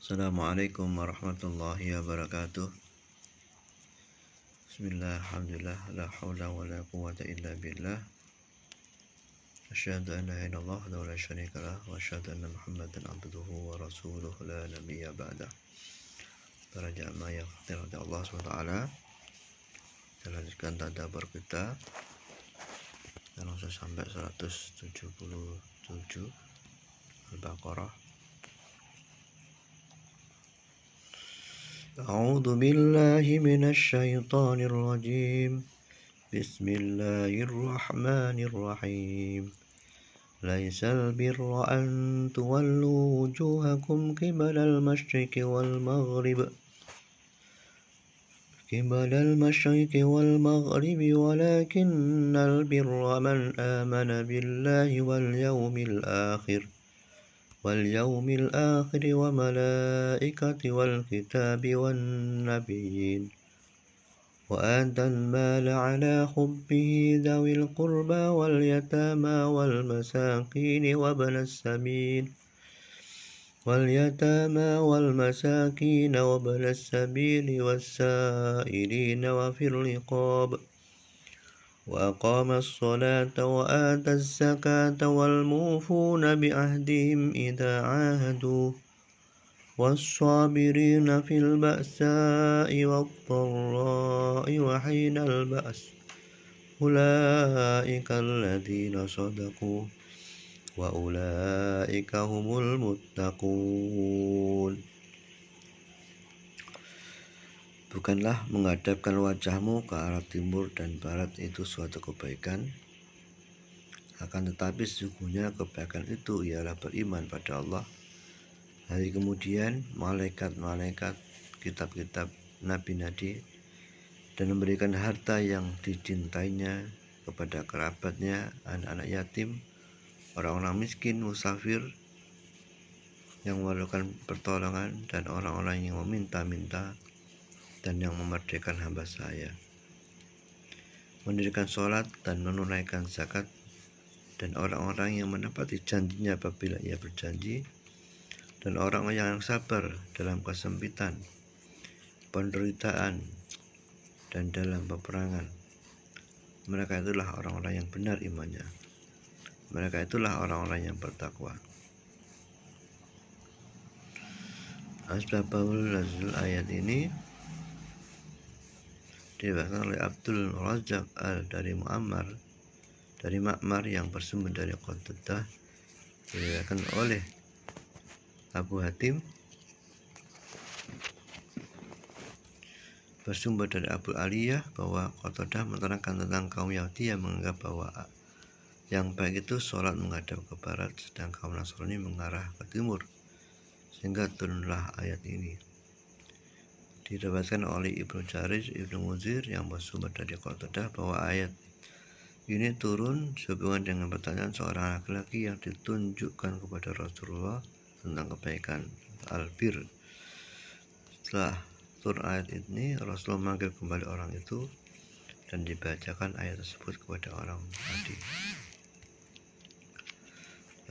Assalamualaikum warahmatullahi wabarakatuh. Bismillah, alhamdulillah, la hawla wa la quwwata illa billah. Asyhadu an la ilaha illallah wa la syarika lah wa asyhadu anna Muhammadan abduhu wa rasuluhu la nabiyya ba'dah. Para jamaah yang dirahmati Allah SWT, kita lanjutkan tadabbur kita dan langsung sampai 177 Al-Baqarah. A'udzu billahi minasy syaithanir rajim. Bismillahirrahmanirrahim. Laisal birra an tuwallu wujuhakum qibalal masyriqi wal maghribi walakinnal birra man amana billahi wal yawmil akhir wa malaikati wal kitabi wan nabiyyin وآتى المال على حبه ذوي القربى واليتامى والمساكين وابن السبيل والسائلين وفي الرقاب وأقام الصلاة وآتى الزكاة والموفون بعهدهم إذا عاهدوا والصابرين في البأساء والضراء وحين البأس أولئك الذين صدقوا وأولئك هم المتقون. Bukanlah menghadapkan wajahmu ke arah timur dan barat itu suatu kebaikan, akan tetapi sesungguhnya kebaikan itu ialah beriman pada Allah, hari kemudian, malaikat-malaikat, kitab-kitab, nabi-nabi, dan memberikan harta yang dicintainya kepada kerabatnya, anak-anak yatim, orang-orang miskin, musafir yang memerlukan pertolongan, dan orang-orang yang meminta-minta dan yang memerdekakan hamba saya, mendirikan sholat dan menunaikan zakat, dan orang-orang yang menepati janjinya apabila ia berjanji, dan orang-orang yang sabar dalam kesempitan, penderitaan, dan dalam peperangan. Mereka itulah orang-orang yang benar imannya. Mereka itulah orang-orang yang bertakwa. Asbabul nuzul ayat ini diriwayatkan oleh Abdul Razak dari Ma'mar yang bersumber dari Qatadah, diriwayatkan oleh Abu Hatim bersumber dari Abu Aliyah bahwa Qatadah menerangkan tentang kaum Yahudi yang menganggap bahwa yang baik itu sholat menghadap ke barat, sedang kaum Nasrani mengarah ke timur, sehingga turunlah ayat ini. Diriwayatkan oleh Ibnu Jarir, Ibnu Muzir yang bersumber dari Qatadah bahwa ayat ini turun sehubungan dengan pertanyaan seorang laki-laki yang ditunjukkan kepada Rasulullah tentang kebaikan albir. Setelah turun ayat ini, Rasulullah memanggil kembali orang itu dan dibacakan ayat tersebut kepada orang tadi.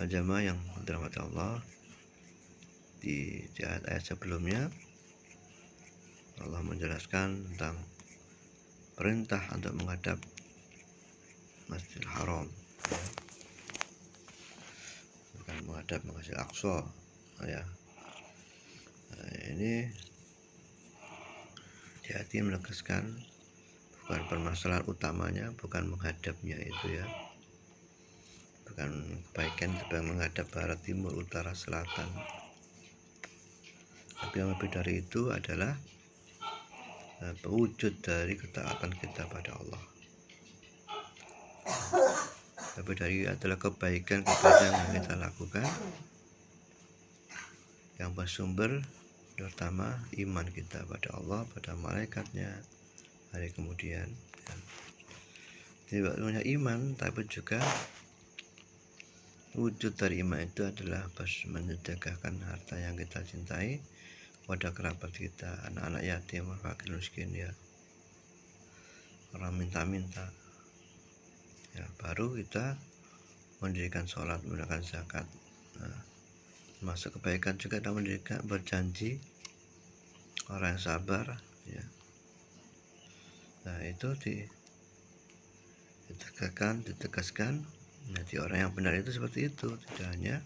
Jamaah yang dirahmati Allah, di ayat sebelumnya Allah menjelaskan tentang perintah untuk menghadap Masjidil Haram, bukan menghadap Masjidil Aqsa, ya. Ini hati menegaskan bukan permasalahan utamanya, bukan menghadapnya itu, ya, bukan kebaikan menghadap barat, timur, utara, selatan, tapi yang lebih dari itu adalah pewujud dari ketaatan kita pada Allah. Lebih dari adalah kebaikan yang kita lakukan yang bersumber pertama iman kita pada Allah, pada malaikatnya, hari kemudian. Tidak hanya iman, tapi juga wujud dari iman itu adalah menyedekahkan harta yang kita cintai pada kerabat kita, anak-anak yatim, fakir miskin, ya, orang minta-minta, ya, baru kita mendirikan sholat, menggunakan zakat. masuk kebaikan juga, namun juga berjanji orang yang sabar ya. Nah itu ditegaskan. Jadi orang yang benar itu seperti itu, tidak hanya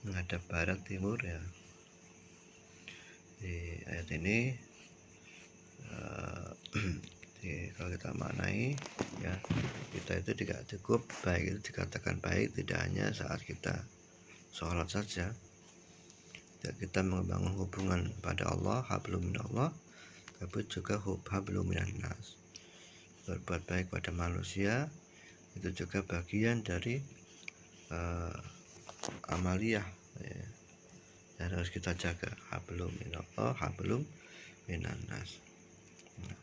menghadap barat timur ya. Di ayat ini kalau kita maknai ya, kita itu tidak cukup baik itu dikatakan baik tidak hanya saat kita sholat saja, ya, kita membangun hubungan pada Allah, hablum minallah, tapi juga hablum minan nas. Berbuat baik pada manusia itu juga bagian dari amaliyah ya, yang harus kita jaga, hablum minallah, hablum minan nas. Nah,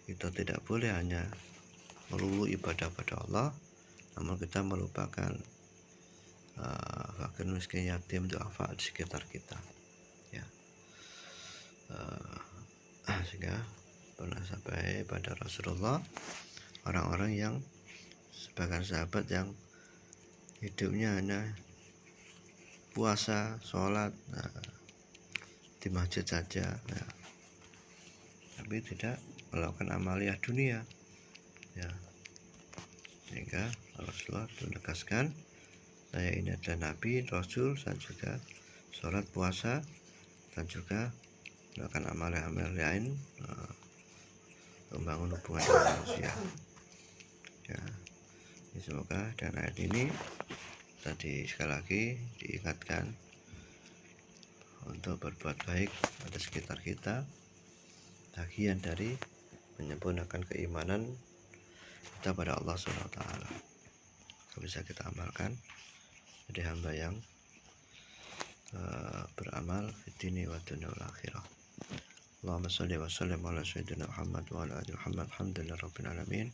kita tidak boleh hanya melulu ibadah pada Allah, namun kita melupakan fakir miskin yatim duafa di sekitar kita ya. Sehingga pernah sampai pada Rasulullah orang-orang yang sebagian sahabat yang hidupnya hanya puasa, sholat di masjid saja ya, tapi tidak melakukan amaliyah dunia ya. Sehingga Rasulullah menegaskan, saya ini adalah Nabi, Rasul, saya juga sholat, puasa, dan juga melakukan amal-amal lain membangun hubungan dengan manusia ya. Semoga dengan ayat ini tadi sekali lagi diingatkan untuk berbuat baik pada sekitar kita, bagian dari menyempurnakan keimanan kita pada Allah SWT. Bisa kita amalkan jadi hamba yang beramal di dini wa dunya wal akhirah. Allahumma shalli wa sallim ala sayyidina Muhammad wa ala ali Muhammad. Alhamdulillah rabbil alamin.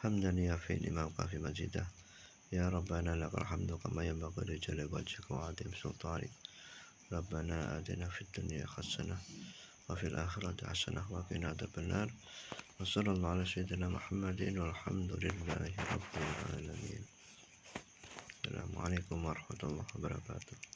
Hamdan yafi lima fi majidah. Ya Rabbana lakal hamdu kama yanbaghi li jalali wajhika wa 'azimi sultanik. Rabbana atina fid dunya hasanah wa fil akhirati hasanah wa qina adzabannar. Wa sallallahu ala sayyidina Muhammadin walhamdulillahi rabbil alamin. Assalamualaikum warahmatullahi wabarakatuh.